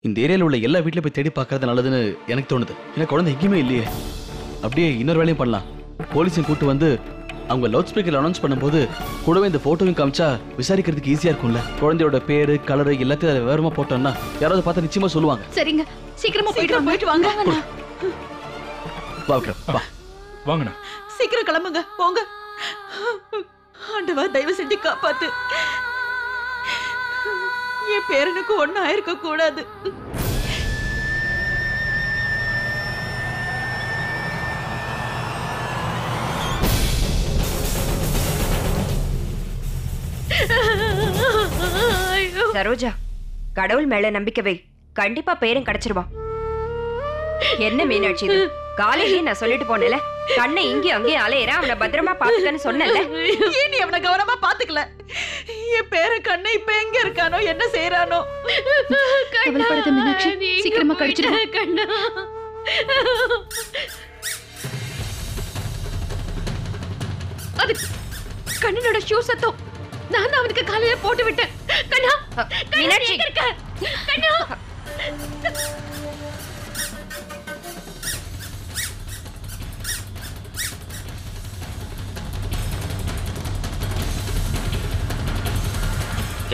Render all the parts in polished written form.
இந்த ஏரியால உள்ள எல்லா வீட்லயும் போய் தேடி பார்க்கறது நல்லதுன்னு எனக்கு தோணுது. ஏன்னா குழந்தை எங்கேயுமே இல்லையே. அப்படியே இன்னொரு வேலையும் பண்ணலாம். போலீஸையும் கூட்டு வந்து அவங்க லவுட் ஸ்பீக்கர்ல அனௌன்ஸ் பண்ணும்போது கூடவே இந்த போட்டோவையும் காமிச்சா விசாரிக்கிறதுக்கு ஈஸியா இருக்கும்ல. குழந்தையோட பேரு கலரு எல்லாத்தையும் அதை விவரமா போட்டோம்னா யாராவது பார்த்தா நிச்சயமா சொல்லுவாங்க. சரிங்க, சீக்கிரமா போயிட்டு வாங்க. வா விக்ரம், வா. வாங்கண்ணா. சீக்கிரம் கிளம்புங்க, போங்க. ஆண்டவா தயவு செஞ்சு காப்பாத்து. என் பேரனுக்கு ஒண்ணு ஆயிருக்க கூடாது. சரோஜா, கடவுள் மேல நம்பிக்கை வை, கண்டிப்பா பேரும் கிடைச்சிருவான். என்ன மீனாட்சி இது? காலையிலேயே நான் சொல்லிட்டு போனேல, கண்ணை இங்கேயும் அங்கேயும் அலையிற, அவனை பத்திரமா பாத்துக்கன்னு சொன்னல. நீ அவனை கவனமா பாத்துக்கல. என் பேர கண்ணை இப்ப எங்க இருக்கானோ, என்ன செய்யறானோ? கவலைப்படாத மீனாட்சி, சீக்கிரமா கிடைச்சிடும். கண்ணா, அது கண்ணனோட ஷூ சத்தம். நான் தான் அவனுக்கு காலையில போட்டு விட்டேன். கண்ணா, மீனாட்சி இருக்க கண்ணா.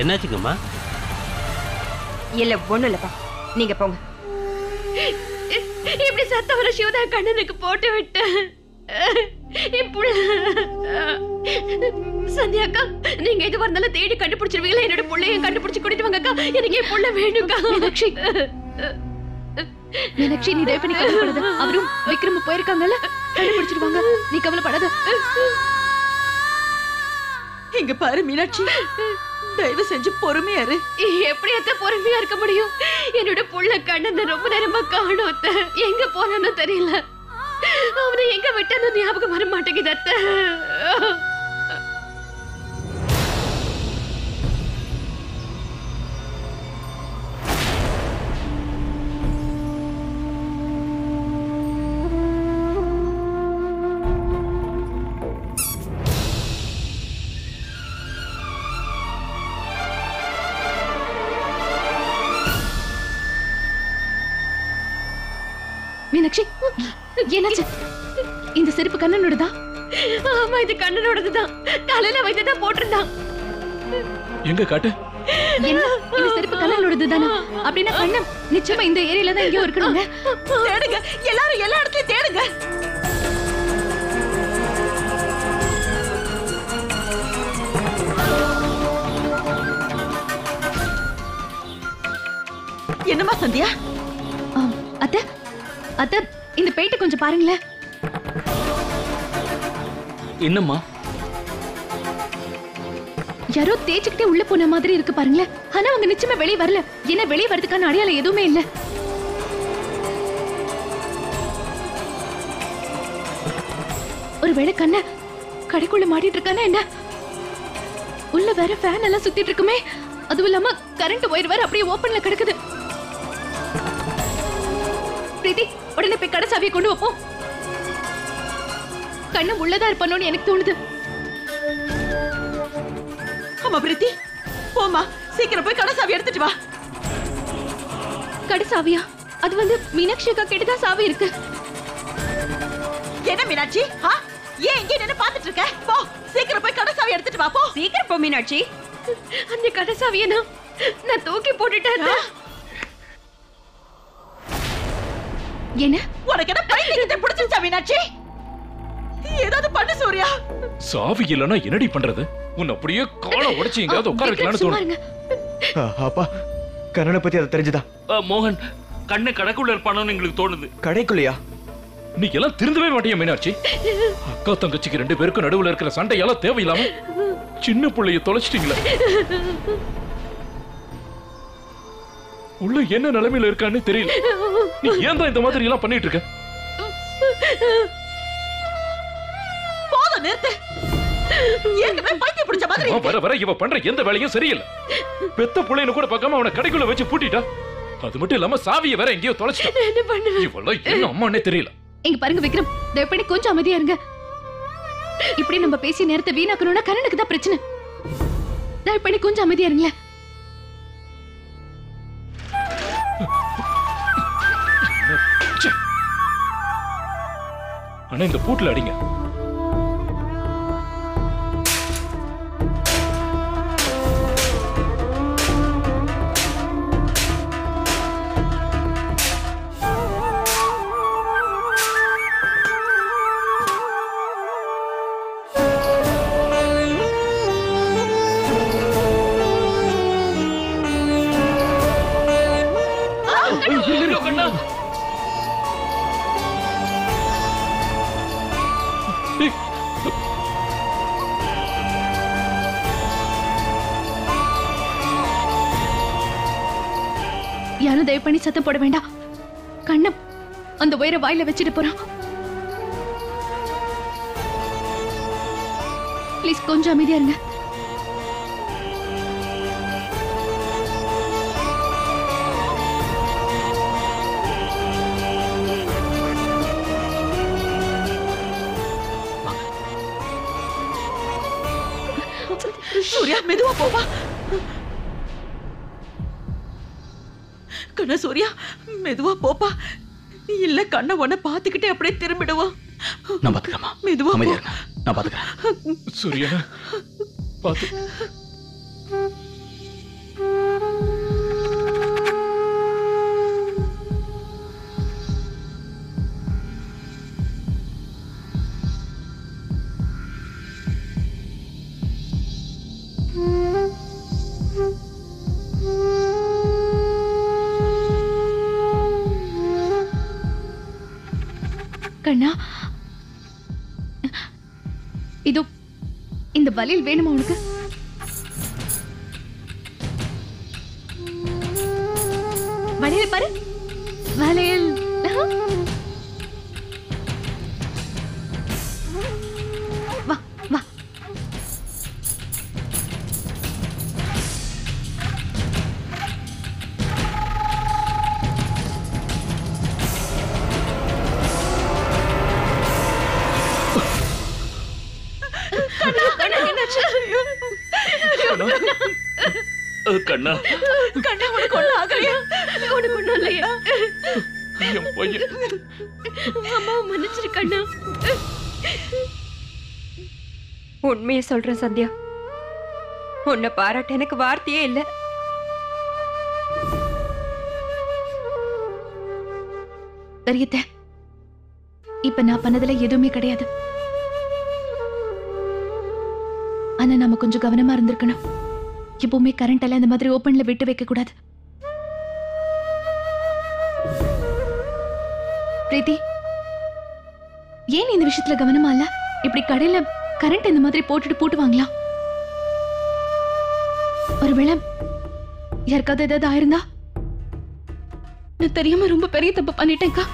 என்னாச்சுங்கம்மா? இல்ல ஒண்ணும் இல்லப்பா, நீங்க போங்க. இப்படி சத்தம் வர ஷூ தான் கண்ணனுக்கு போட்டு விட்டேன். சந்தியா அக்கா, நீங்க எது வந்தாலும் தேடி கண்டுபிடிச்சிருவீங்களா? என்னோட புள்ளைய கண்டுபிடிச்சு கூட்டிட்டு வாங்க அக்கா. எனக்கு என் புள்ள வேணும்க்கா. மீனாட்சி, மீனாட்சி நீ தயவு பண்ணி கவலைப்படாத. அவரும் விக்ரம் போயிருக்காங்கல்ல, கண்டுபிடிச்சிருவாங்க. நீ கவலைப்படாத. இங்க பாரு மீனாட்சி, தயவு செஞ்சு பொறுமையா இரு. எப்படி அத்த பொறுமையா இருக்க முடியும்? என்னோட புள்ள கண்ணனை ரொம்ப நேரமா காணோம் அத்த. எங்க போனான்னு தெரியல. அவனை எங்க விட்டனோ ஞாபகம் வர மாட்டேங்குது அத்த. மீனாட்சி, என்னாச்சு? இந்த செருப்பு கண்ணனோடதா? ஆமா, இது கண்ணனோடதுதான். காலையில வைத்ததான் போட்டிருந்தான். எங்க காட்டு? என்ன, இந்த செருப்பு கண்ணனோடது தானா? அப்படின்னா கண்ணன் நிச்சயமா இந்த ஏரியால தான் எங்கேயோ இருக்கணுங்க. தேடுங்க, எல்லாரும் எல்லா இடத்துலயும் தேடுங்க. என்னமா சந்தியா? அத்த, அத்த இந்த பெயிட்ட கொஞ்சம் பாருங்களேன். என்னம்மா? யாரோ தேய்ச்சிக்கிட்டே உள்ள போன மாதிரி இருக்கு பாருங்களேன். ஆனா அவங்க நிச்சயமா வெளியே வரல. என்ன, வெளியே வரதுக்கான அடையாளம் எதுவுமே இல்ல. ஒருவேளை கண்ண கடைக்குள்ள மாட்டிட்டு இருக்கானே என்ன? உள்ள வேற ஃபேன் எல்லாம் சுத்திட்டு இருக்குமே. அதுவும் இல்லாம கரண்ட் ஒயர் வேற அப்படியே ஓபன்ல கிடக்குது. பிரீத்தி, உடனே போய் கடை சாவியை கொண்டு வைப்போம். கண்ணு உள்ளதா இருப்பானோன்னு எனக்கு தோணுது. ஆமா பிரீத்தி, போமா, சீக்கிரம் போய் கடை சாவி எடுத்துட்டு வா. கடை சாவியா? அது வந்து மீனாட்சி அக்கா கிட்டதான் சாவி இருக்கு. என்ன மீனாட்சி, ஏன் இங்கே நின்னு பாத்துட்டு இருக்க? போ, சீக்கிரம் போய் கடை சாவி எடுத்துட்டு வா. போ, சீக்கிரம் போ மீனாட்சி. அந்த கடை சாவியை நான் தூக்கி போட்டுட்டேன். என்ன, உனக்கு என்ன பைத்தியத்தை பிடிச்சிருச்சா மீனாட்சி? ஏதாவது பண்ணு சூர்யா. சாவி இல்லனா என்னடி பண்றது? உன்னை அப்படியே காலை உடைச்சு எங்கயாவது உட்கார வைக்கலாம்னு தோணுது. அப்பா, கண்ணனை பத்தி அது தெரிஞ்சுதா? மோகன், கண்ணு கடைக்குள்ள இருப்பானோன்னு எங்களுக்கு தோணுது. கடைக்குள்ளையா? நீ எல்லாம் திருந்தவே மாட்டியா மீனாட்சி? அக்கா தங்கச்சிக்கு 2 பேருக்கும் நடுவுல இருக்கிற சண்டையெல்லாம் தேவையில்லாம சின்ன பிள்ளைய தொலைச்சிட்டீங்களே. உள்ள என்ன நிலைமையில இருக்கான்னு தெரியல. நீ ஏன் தான் இந்த மாதிரி எல்லாம் பண்ணிட்டு இருக்க? போதும், நிறுத்து. ஏற்கனவே பைத்தியம் பிடிச்ச மாதிரி வர வர இவ பண்ற எந்த வேலையும் சரியில்லை. பெத்த புள்ளைன்னு கூட பார்க்காம அவனை கடைக்குள்ள வச்சு பூட்டிட்டா. அது மட்டும் இல்லாம சாவியை வேற எங்கேயோ தொலைச்சிட்டா. என்ன பண்ணுவேன்? இவெல்லாம் என்ன அம்மானே தெரியல. இங்க பாருங்க விக்ரம், தயவு பண்ணி கொஞ்சம் அமைதியா இருங்க. இப்படி நம்ம பேசி நேரத்தை வீணாக்கணும்னா கண்ணனுக்கு தான் பிரச்சனை. தயவு பண்ணி கொஞ்சம் அமைதியா இருங்களேன். ஆனா இந்த பூட்டுல அடிங்க. கண்ணா யாரும் தயவு பண்ணி சத்தம் போட வேண்டாம். கண்ணம் அந்த ஒயரை வாயில வச்சுட்டு போறான். ப்ளீஸ் கொஞ்சம் அமைதியா இருங்க. சூர்யா மெதுவா போவா. கண்ணா சூர்யா மெதுவா போப்பா. இல்ல கண்ணை உன்னை பாத்துக்கிட்டே அப்படியே திரும்பிடுவோம். நான் பாத்துக்கிறேன். மெதுவா அமைதியா இருங்க, நான் பாத்துக்கிறேன். சூர்யா பாத்து. கண்ணா இதோ இந்த வலையில் வேணுமா உனக்கு? வலையில் பாரு, வலையில். வா வா. கண்ணா கண்ணா உனக்கு ஒண்ணு ஆகலையா? உனக்கு ஒண்ணும் இல்லையா? என் பையன். அம்மா மன்னிச்சிரு கண்ணா. உண்மையை சொல்றேன் சந்தியா, உன்னை பாராட்ட எனக்கு வார்த்தையே இல்ல. தெரியத்த இப்ப நான் பண்ணதுல எதுவுமே கிடையாது. ஆனா நாம கொஞ்சம் கவனமா இருந்திருக்கணும். எப்பவுமே கரண்ட் எல்லாம் இந்த மாதிரி ஓபன்ல விட்டு வைக்க கூடாது. பிரீத்தி, ஏன் இந்த விஷயத்துல கவனமா இல்ல? இப்படி கடையில கரண்ட் இந்த மாதிரி போட்டு வாங்கலாம். ஒருவேளை யாருக்காவது ஏதாவது ஆயிருந்தா? நான் தெரியாம ரொம்ப பெரிய தப்பு பண்ணிட்டேன்க்கா.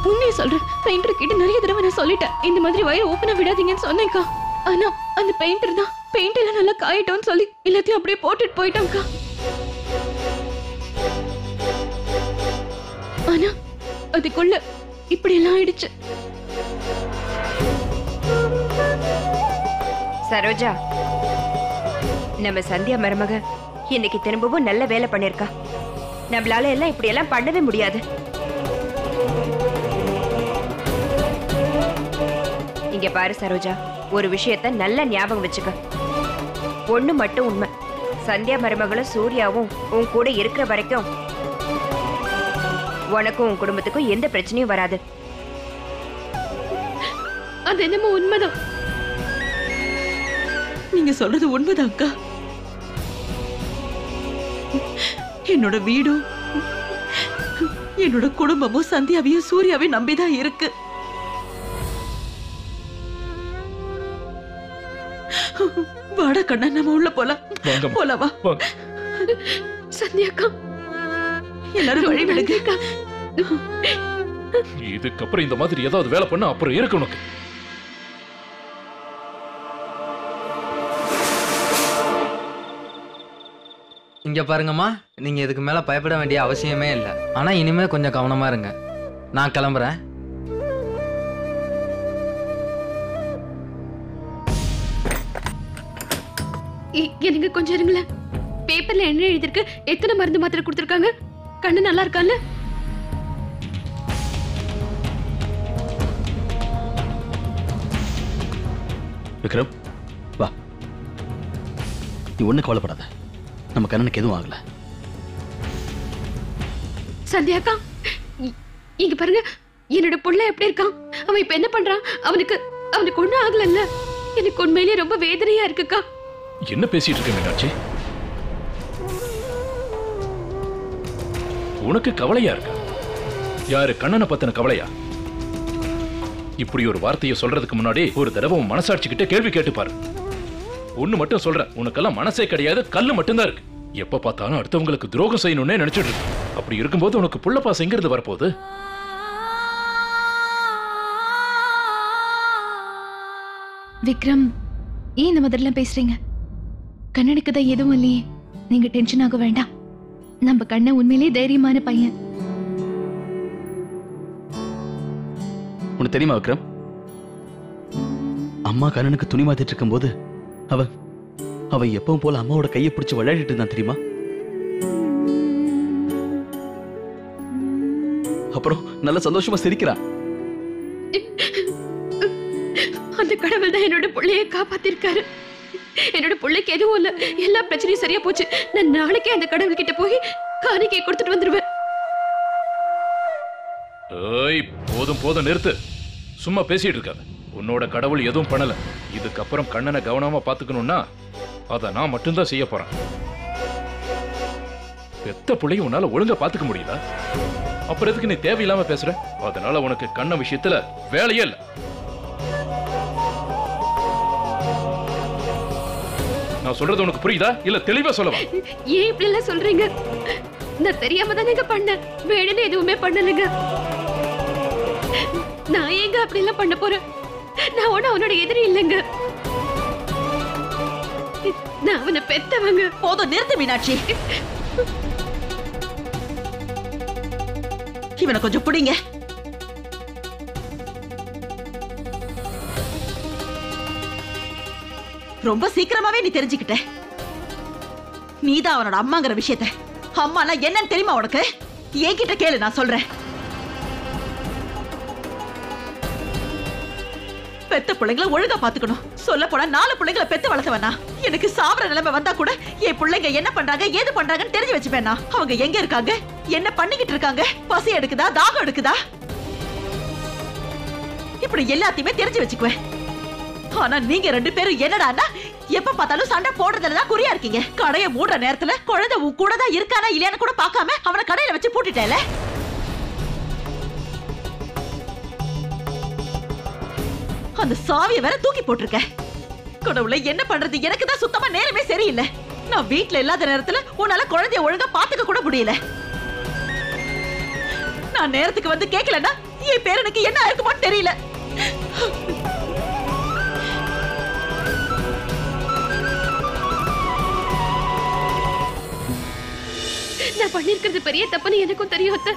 உண்மையை சொல்றேன். பெயிண்டர் கிட்ட நிறைய தடவை நான் சொல்லிட்டேன், இந்த மாதிரி வயர் ஓப்பனா விடாதீங்கன்னு சொன்னேன்க்கா. ஆனா அந்த பெயிண்டர் தான் பெயிண்ட் எல்லாம் நல்லா காயிட்டோன்னு சொல்லி எல்லாத்தையும் அப்படியே போட்டுட்டு போயிட்டாங்கக்கா. ஆனா அதுக்குள்ள இப்படி எல்லாம் ஆயிடுச்சு. சரோஜா, நம்ம சந்தியா மருமக இன்னைக்கு திரும்பவும் நல்ல வேலை பண்ணிருக்கா. நம்மளால எல்லாம் இப்படி எல்லாம் பண்ணவே முடியாது. இங்க பாரு சரோஜா, ஒரு விஷயத்த நல்ல ஞாபகம் வச்சுக்க. ஒண்ணு மட்டும் உண்மை, சந்தியா மருமகளும் சூர்யாவும் உன் கூட இருக்கிற வரைக்கும் உனக்கும் உன் குடும்பத்துக்கும் எந்த பிரச்சனையும் வராது. அது என்னமோ உண்மைதான். நீங்க சொல்றது உண்மைதான் அக்கா. என்னோட வீடும் என்னோட குடும்பமும் சந்தியாவையும் சூர்யாவையும் நம்பிதான் இருக்கு. வாடா கண்ணா, நம்ம உள்ள போலாம். போலவா சந்தியாக்கா, எல்லாரும் வழி விடுங்க. இதுக்கப்புறம் இந்த மாதிரி ஏதாவது வேலை பண்ண அப்புறம் இருக்கு உனக்கு. இங்க பாருங்கம்மா, நீங்க இதுக்கு மேல பயப்பட வேண்டிய அவசியமே இல்லை. ஆனா இனிமே கொஞ்சம் கவனமா இருங்க. நான் கிளம்புறேன். எனக்கு கொஞ்சம் இருங்களேன். பேப்பர்ல என்ன எழுதிருக்கு, எத்தனை மருந்து மாத்திரை கொடுத்திருக்காங்க, கண்ணு நல்லா இருக்கான்ல? விக்ரம் வா, நீ ஒண்ணு கவலைப்படாத, நம்ம கண்ணனுக்கு எதுவும் ஆகல. சந்தியாக்கா, இங்க பாருங்க, என்னோட புள்ள எப்படி இருக்கான்? அவன் இப்ப என்ன பண்றான்? அவனுக்கு ஒண்ணும் ஆகலல்ல? எனக்கு உண்மையிலேயே ரொம்ப வேதனையா இருக்குக்கா. என்ன பேசிட்டு இருக்க மீனாட்சி? உனக்கு கவலையா இருக்கா? யாரு கண்ணனை பத்தின கவலையா? இப்படி ஒரு வார்த்தையை சொல்றதுக்கு முன்னாடி ஒரு தடவை உன் மனசாட்சிக்கிட்ட கேள்வி கேட்டு பாரு. ஒண்ணு மட்டும் சொல்றேன், உனக்கெல்லாம் மனசே கிடையாது, கல்லு மட்டும்தான் இருக்கு. எப்ப பார்த்தாலும் அடுத்தவங்களுக்கு துரோகம் செய்யணும்னே நினைச்சிட்டு இருக்கு. அப்படி இருக்கும்போது உனக்கு புள்ள பாசம் எங்கிருந்து வரப்போகுது? விக்ரம், ஏன் இந்த மாதிரிலாம் பேசுறீங்க? கண்ணனுக்கு தான் எதுவும் இல்லையே, நீங்க டென்ஷன் ஆக வேண்டாம். நம்ம கண்ணன் உண்மையிலேயே தைரியமான பையன். உனக்கு தெரியுமா விக்ரம், அம்மா கண்ணனுக்கு துணி மாத்திட்டு இருக்கும் போது அவன் எப்பவும் போல அம்மாவோட கையை பிடிச்சு விளையாடிட்டு இருந்தான் தெரியுமா? அப்புறம் நல்ல சந்தோஷமா சிரிக்கிறான். அந்த கடவுள் தான் என்னோட புள்ளைய காப்பாத்திருக்காரு. என்னோட புள்ளைக்கு எதுவும் இல்ல, எல்லா பிரச்சனையும் சரியா போச்சு. நான் நாளைக்கே அந்த கடவுள் கிட்ட போய் காணிக்கை கொடுத்துட்டு வந்துருவேன். ஏய், போதும் போதும், நிறுத்து. சும்மா பேசிட்டு இருக்காத. உன்னோட கடவுள் எதுவும் பண்ணல. இதுக்கப்புறம் கண்ணனை கவனமா பாத்துக்கணும்னா அதை நான் மட்டும்தான் செய்ய போறேன். பெத்த பிள்ளையும் உன்னால ஒழுங்கா பாத்துக்க முடியுதா? அப்புறம் எதுக்கு நீ தேவையில்லாம பேசுற? அதனால உனக்கு கண்ண விஷயத்துல வேலையே இல்ல. நான் சொல்றது உனக்கு புரியுதா? இல்ல தெளிவா சொல்லவா? ஏன் இப்படி எல்லாம் சொல்றீங்க? நான் தெரியாம தானேங்க பண்ணேன், வேணும்னு எதுவுமே பண்ணலைங்க. நான் ஏங்க அப்படி எல்லாம் பண்ண போறேன்? நான் ஒண்ணு அவனோட எதிரி இல்லைங்க. நான் அவனை பெத்தவங்க. போதும், நிறுத்து மீனாட்சி. இவனை கொஞ்சம் பிடிங்க. ரொம்ப சீக்கிரமாவே நீ தெரிஞ்சுக்கிட்ட. நீதான் அவனோட அம்மாங்கிற விஷயத்த. அம்மானா என்னன்னு தெரியுமா உனக்கு? என்கிட்ட கேளு, நான் சொல்றேன். பெத்த பிள்ளைங்களை ஒழுங்கா பாத்துக்கணும். சொல்ல போனா 4 பிள்ளைங்களை பெத்து வளர்த்தவனா. எனக்கு சாவர நிலைமை வந்தா கூட என் பிள்ளைங்க என்ன பண்றாங்க, ஏது பண்றாங்கன்னு தெரிஞ்சு வச்சுப்பேனா. அவங்க எங்க இருக்காங்க, என்ன பண்ணிக்கிட்டு இருக்காங்க, பசி எடுக்குதா, தாகம் எடுக்குதா, இப்படி எல்லாத்தையுமே தெரிஞ்சு வச்சுக்குவேன். ஆனா நீங்க 2 பேரும் என்னடான்னா எப்ப பார்த்தாலும் சண்டை போடுறதுலதான் குறியா இருக்கீங்க. கடையை மூடுற நேரத்துல குழந்தை கூட தான் இருக்கானா இல்லையான்னு கூட பார்க்காம அவனை கடையில வச்சு பூட்டிட்டேல. அந்த சாவிய வேற தூக்கி போட்டிருக்க. கடவுளே, என்ன பண்றது? எனக்கு தான் சுத்தமா நேரமே சரியில்லை. நான் வீட்ல இல்லாத நேரத்துல உன்னால குழந்தைய ஒழுங்கா பாத்துக்க கூட முடியல. நான் நேரத்துக்கு வந்து கேட்கலன்னா என் பேரனுக்கு என்ன ஆயிருக்குமோன்னு தெரியல. நான் பண்ணிருக்கிறது பெரிய தப்புன்னு எனக்கும் தெரியும் அத்தை.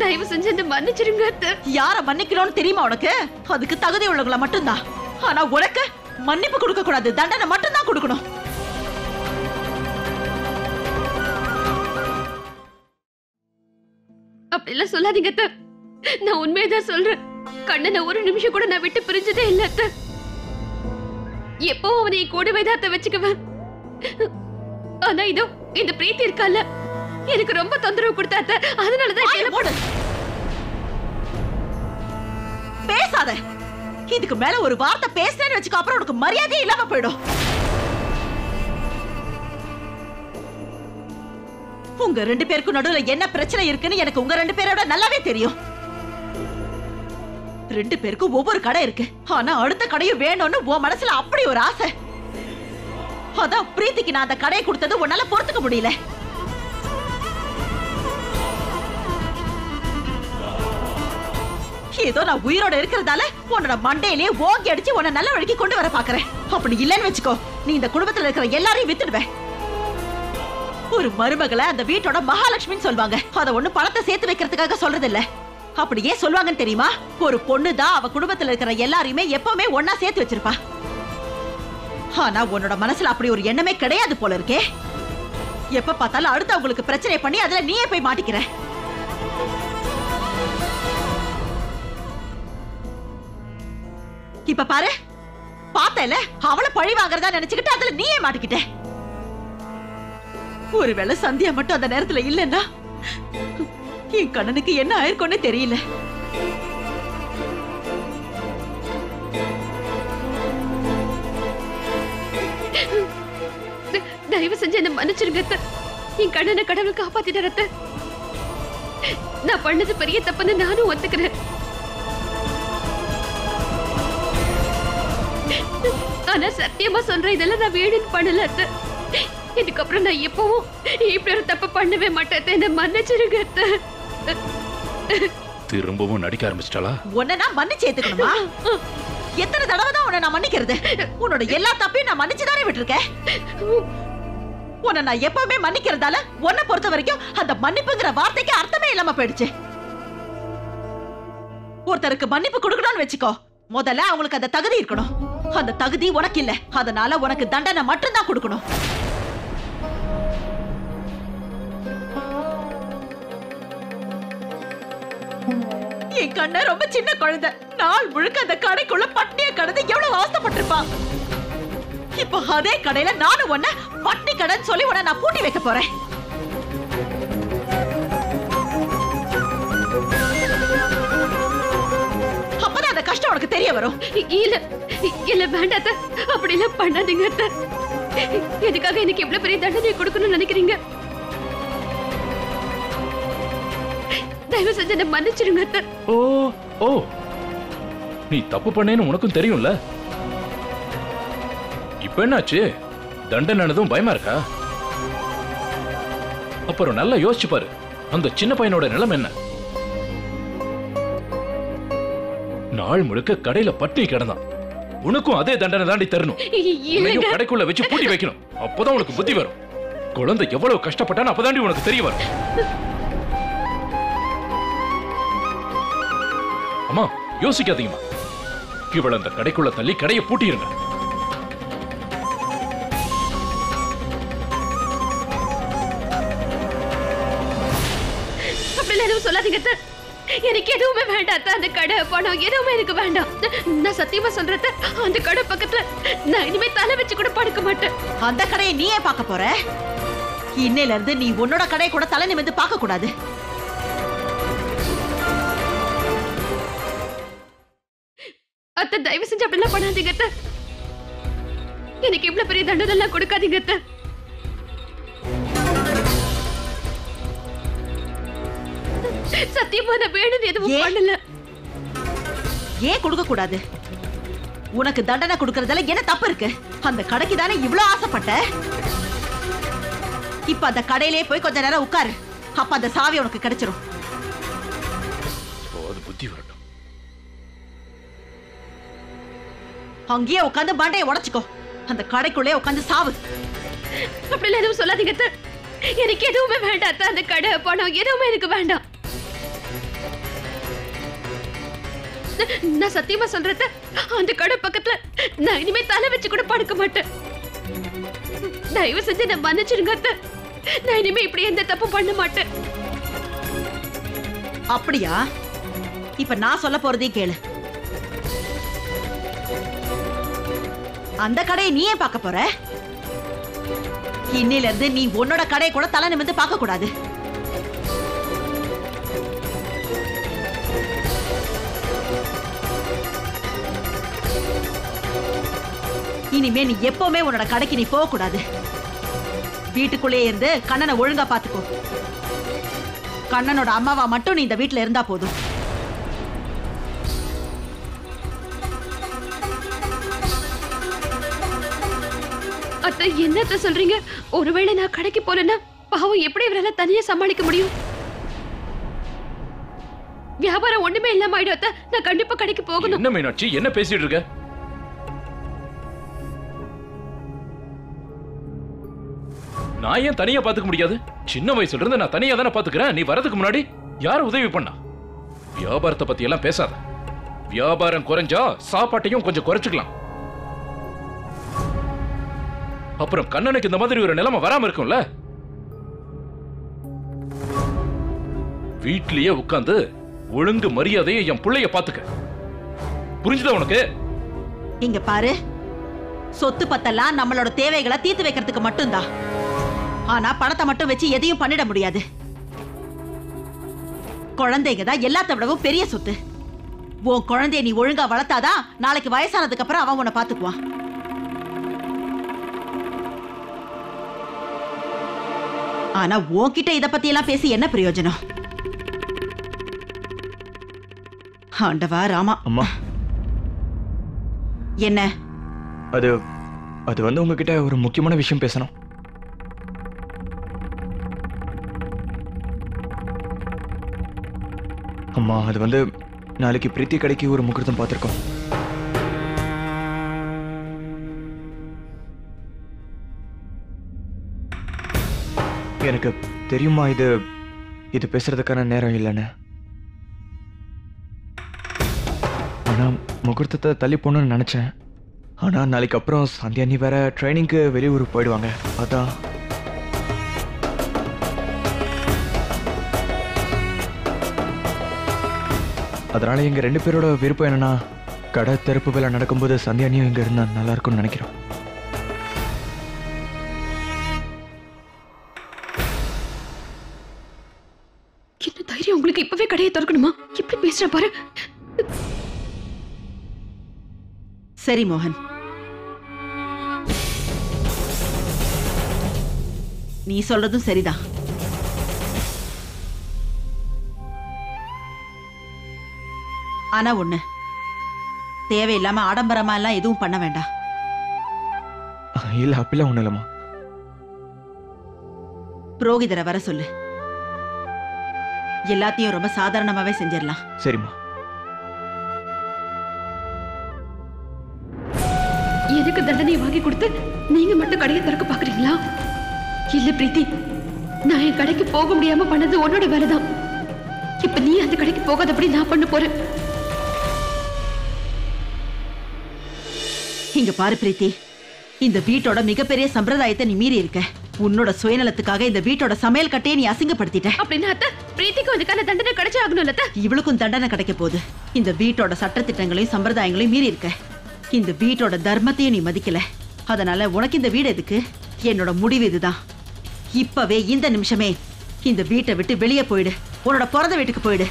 தயவு செஞ்சு என்ன மன்னிச்சிருங்க அத்தை. யார மன்னிக்கணும்னு தெரியுமா உனக்கு? அதுக்கு தகுதி உள்ளவங்கள மட்டும்தான். ஆனா உனக்கு மன்னிப்பு கொடுக்க கூடாது, தண்டனை மட்டும்தான் கொடுக்கணும். அப்படி எல்லாம் சொல்லாதீங்க அத்தை. நான் உண்மையதான் சொல்றேன். கண்ணனை ஒரு நிமிஷம் கூட நான் விட்டு பிரிஞ்சதே இல்ல அத்தை. எப்பவும் அவனை கூடவே தான் அத்தை வச்சுக்குவேன். ஆனா இதோ இந்த பிரீத்தி இருக்கால, எனக்கு ரொம்ப தொந்தரவு கொடுத்தாத்த. அதனாலதான் பேசாத. இதுக்கு மேல ஒரு வார்த்தை பேசுறேன்னு வச்சுக்க, அப்புறம் உனக்கு மரியாதையே இல்லாம போயிடும். உங்க 2 பேருக்கும் நடுவுல என்ன பிரச்சனை இருக்குன்னு எனக்கு உங்க 2 பேரோட நல்லாவே தெரியும். 2 பேருக்கும் ஒவ்வொரு கடை இருக்கு. ஆனா அடுத்த கடையும் வேணும்னு உன் மனசுல அப்படி ஒரு ஆசை. அதான் பிரீத்திக்கு நான் அந்த கடையை கொடுத்தது உன்னால பொறுத்துக்க முடியல. ஏதோ நான் உயிரோட இருக்கிறதால உன்னோட மண்டையிலேயே ஓங்கி அடிச்சு உன்னை நல்ல வழிக்கு கொண்டு வர பாக்குறேன். அப்படி இல்லன்னு வச்சுக்கோ, நீ இந்த குடும்பத்துல இருக்கிற எல்லாரையும் வித்துடுவேன். ஒரு மருமகளை அந்த வீட்டோட மகாலட்சுமின்னு சொல்வாங்க. அத ஒண்ணு பணத்தை சேர்த்து வைக்கிறதுக்காக சொல்றது இல்ல. அப்படியே சொல்லுவாங்கன்னு தெரியுமா? ஒரு பொண்ணுதான் அவ குடும்பத்துல இருக்கிற எல்லாரையுமே எப்பவுமே ஒன்னா சேர்த்து வச்சிருப்பா. ஆனா உன்னோட மனசுல அப்படி ஒரு எண்ணமே கிடையாது போல இருக்கே. எப்ப பார்த்தாலும் அடுத்தவங்களுக்கு பிரச்சனை பண்ணி அதுல நீயே போய் மாட்டிக்கிற. இப்ப பாரு, பார்த்தல அவளை பழி வாங்குறதா நினைச்சுக்கிட்டு அதுல நீயே மாட்டிக்கிட்ட. ஒருவேளை சந்தியா மட்டும் அந்த நேரத்துல இல்லன்னா என் கண்ணனுக்கு என்ன ஆயிருக்கும்னு தெரியல. தயவு செஞ்சு என்ன மன்னிச்சிருங்க அத்தை. என் கண்ணனை கடவுள் காப்பாத்திட்டார் அத்தை. நான் பண்ணது பெரிய தப்புன்னு நானும் ஒத்துக்கிறேன். ஆனா சத்தியமா சொல்றேன், இதெல்லாம் நான் வேணும்னு பண்ணல அத்தை. இதுக்கப்புறம் நான் எப்பவும் இப்படி ஒரு தப்பு பண்ணவே மாட்டேன். என்ன மன்னிச்சிருங்க அத்தை. திரும்பவும் நடிக்க ஆரம்பிச்சிட்டாளா? உன்னை நான் மன்னிச்சு ஏத்துக்கணுமா? எத்தனை தடவை தான் உன்னை நான் மன்னிக்கிறது? உன்னோட எல்லா தப்பையும் நான் மன்னிச்சுதானே விட்டுருக்கேன். உன்னை நான் எப்பவுமே மன்னிக்கிறதால உன்னை பொறுத்த வரைக்கும் அந்த மன்னிப்புங்கிற வார்த்தைக்கு அர்த்தமே இல்லாம போயிடுச்சு. ஒருத்தருக்கு மன்னிப்பு கொடுக்கணும்னு வச்சுக்கோ, முதல்ல அவங்களுக்கு அந்த தகுதி இருக்கணும். அந்த தகுதி உனக்கு இல்ல, அதனால உனக்கு தண்டனை மட்டும்தான் கொடுக்கணும். என் கண்ண ரொம்ப சின்ன குழந்தை, நாள் முழுக்க அந்த கடைக்குள்ள பட்னிய கடந்து எவ்வளவு அவஸ்தைப்பட்டிருப்பான். இப்ப அதே கடையில நானும் உன்ன பட்னி கடைன்னு சொல்லி உன்னை நான் பூட்டி வைக்க போறேன். அப்பதான் அந்த கஷ்டம் உனக்கு தெரிய வரும். இல்ல இல்ல வேண்டாம் அத்தை. அப்படி எல்லாம் பண்ணாதீங்க அத்தை. எதுக்காக எனக்கு இவ்வளவு பெரிய தண்டனை கொடுக்கணும்னு நினைக்கிறீங்க? தயவு செஞ்சு என்ன மன்னிச்சிருங்க அத்தை. ஓ ஓ, நீ தப்பு பண்ணேன்னு உனக்கும் தெரியும்ல. இப்ப என்னாச்சு? தண்டனைனதும் பயமா இருக்கா? அப்புறம் நல்லா யோசிச்சு பாரு, அந்த சின்ன பையனோட நிலைமை என்ன? நாள் முழுக்க கடையில பட்டினி கிடந்தான். உனக்கும் அதே தண்டனை தாண்டி தரணும். உன்னையும் கடைக்குள்ள வச்சு பூட்டி வைக்கணும். அப்பதான் உனக்கு புத்தி வரும். குழந்தை எவ்வளவு கஷ்டப்பட்டான்னு அப்பதாண்டி உனக்கு தெரிய வரும். அம்மா யோசிக்காதீங்கம்மா, இவள அந்த கடைக்குள்ள தள்ளி கடையை பூட்டிருங்க. அப்படிலாம் எதுவும் சொல்லாதீங்க அத்தை. எனக்கு எதுவுமே வேண்டாம் அத்தை. அந்த கடை பணம் எதுவுமே எனக்கு வேண்டாம். நான் சத்தியமா சொல்றேன், அந்த கடை பக்கத்துல நான் இனிமே தலை வச்சு கூட படுக்க மாட்டேன். அந்த கடையை நீயே பார்க்க போற. இன்னையில இருந்து நீ உன்னோட கடையை கூட தலை நிமிர்ந்து பார்க்க கூடாது. அத்தை தயவு செஞ்சு அப்படிலாம் பண்ணாதீங்க அத்தை. எனக்கு இவ்வளவு பெரிய தண்டனை எல்லாம் கொடுக்காதீங்க அத்தை. சத்தியமா நான் வேணும்னு எதுவும் பண்ணல. ஏன் கொடுக்க கூடாது? உனக்கு தண்டனை கொடுக்கறதுல என்ன தப்பு இருக்கு? அந்த கடைக்கு தானே இவ்வளவு ஆசைப்பட்ட. இப்ப அந்த கடையிலே போய் கொஞ்ச நேரம் உட்காரு. அப்ப அந்த சாவி உனக்கு கிடைச்சிரும். புத்தி வரட்டும். அங்கேயே உட்காந்து பண்டைய உடைச்சுக்கோ. அந்த கடைக்குள்ளே உட்காந்து சாவு. அப்படிலாம் எதுவும் சொல்லாதீங்க அத்தை. எனக்கு எதுவுமே வேண்டாம் அத்தை. அந்த கடை பணம் எதுவுமே எனக்கு வேண்டாம். நான் சத்தியமா சொல்றேன், அந்த கடை பக்கத்துல நான் இனிமே தலை வச்சு கூட படுக்க மாட்டேன். தயவு செஞ்சு என்ன மன்னிச்சிருங்க அத்தை. நான் இனிமே இப்படி எந்த தப்பு பண்ண மாட்டேன். அப்படியா? இப்ப நான் சொல்ல போறதே கேளு. அந்த கடையை நீயே பார்க்க போற. இன்னில இருந்து நீ உன்னோட கடையை கூட தலை நிமிர்ந்து பார்க்க கூடாது. இனிமே நீ எப்பவுமே உன்னோட கடைக்கு நீ போக கூடாது. வீட்டுக்குள்ளே இருந்து கண்ணனை ஒழுங்கா பாத்துக்கோ. கண்ணனோட அம்மாவா மட்டும் நீ இந்த வீட்டுல இருந்தா போதும். அத்தை என்னத்த சொல்றீங்க? ஒருவேளை நான் கடைக்கு போறேன்னா பாவம் எப்படி இவரால தனியா சமாளிக்க முடியும்? வியாபாரம் ஒண்ணுமே இல்லாம ஆயிடும் அத்தை. நான் கண்டிப்பா கடைக்கு போகணும். என்ன மீனாட்சி, என்ன பேசிட்டு இருக்க? நான் ஏன் தனியா பாத்துக்க முடியாது? சின்ன வயசுல இருந்து நான் தனியா தானே பாத்துக்கிறேன். நீ வரதுக்கு முன்னாடி யார் உதவி பண்ணா? வியாபாரத்தை பத்தி எல்லாம் பேசாத. வியாபாரம் குறைஞ்சா சாப்பாட்டையும் கொஞ்சம் குறைச்சுக்கலாம். அப்புறம் கண்ணனுக்கு இந்த மாதிரி ஒரு நிலைமை வராம இருக்கும்ல. வீட்லயே உட்கார்ந்து ஒழுங்கு மரியாதையை என் பிள்ளைய பாத்துக்க. புரிஞ்சுதா உனக்கு? இங்க பாரு, சொத்து பத்தெல்லாம் நம்மளோட தேவைகளை தீர்த்து வைக்கிறதுக்கு மட்டும்தான். ஆனா பணத்தை மட்டும் வச்சு எதையும் பண்ணிட முடியாது. குழந்தைங்க தான் எல்லாத்த விடவும் பெரிய சொத்து. உன் குழந்தைய நீ ஒழுங்கா வளர்த்தாதான் நாளைக்கு வயசானதுக்கு அப்புறம் அவன் உன்னை பாத்துக்குவான். ஆனா உன்கிட்ட இத பத்தி எல்லாம் பேசி என்ன பிரயோஜனம்? ஆண்டவா ராமா. அம்மா, என்ன? அது அது வந்து உங்ககிட்ட ஒரு முக்கியமான விஷயம் பேசணும். அம்மா, அது வந்து நாளைக்கு பிரீத்தி கடைக்கு ஒரு முகூர்த்தம் பார்த்துருக்கோம். எனக்கு தெரியுமா இது இது பேசுறதுக்கான நேரம் இல்லைன்னு. ஆனா முகூர்த்தத்தை தள்ளி போகணும்னு நினைச்சேன். ஆனா நாளைக்கு அப்புறம் சந்தியா நீ வேற ட்ரைனிங்க்கு வெளியூர் போயிடுவாங்க. அதான் அதனால எங்க 2 பேரோட விருப்பம் என்னன்னா, கடை திறப்பு வேலை நடக்கும்போது சந்தியானியும் இங்க இருந்தா நல்லா இருக்கும்னு நினைக்கிறோம். என்ன தைரியம் உங்களுக்கு இப்பவே கடையை திறக்கணுமா? இப்படி பேசுற பாரு. சரி மோகன், நீ சொல்றதும் சரிதான். ஆனா ஒண்ணு, தேவையில்லாம ஆடம்பரமா எல்லாம் எதுவும் பண்ண வேண்டாம். இல்ல அப்படிலாம் ஒண்ணும் இல்லம்மா. புரோகிதரை வர சொல்லு. எல்லாத்தையும் ரொம்ப சாதாரணமாவே செஞ்சிடலாம். சரிம்மா. எனக்கு தண்டனை வாங்கி கொடுத்து நீங்க மட்டும் கடையை திறக்க பாக்குறீங்களா? இல்ல பிரீத்தி, நான் என் கடைக்கு போக முடியாம பண்ணது உன்னோட வேலைதான். இப்ப நீ அந்த கடைக்கு போகாதபடி நான் பண்ண போறேன். இங்க பாரு பிரீத்தி, இந்த வீட்டோட மிகப்பெரிய சம்பிரதாயத்தை நீ மீறி இருக்க. உன்னோட சுயநலத்துக்காக இந்த வீட்டோட சமையல் கட்டையை நீ அசிங்கப்படுத்திட்ட. அப்படின்னா அத்தை, பிரீத்திக்கு அதுக்கான தண்டனை கிடைச்சே ஆகணும்ல அத்தை? இவளுக்கும் தண்டனை கிடைக்க போகுது. இந்த வீட்டோட சட்டத்திட்டங்களையும் சம்பிரதாயங்களையும் மீறி இருக்க. இந்த வீட்டோட தர்மத்தையும் நீ மதிக்கல. அதனால உனக்கு இந்த வீடு எதுக்கு? என்னோட முடிவு இதுதான். இப்பவே இந்த நிமிஷமே இந்த வீட்டை விட்டு வெளியே போயிடு. உன்னோட பிறந்த வீட்டுக்கு போயிடு.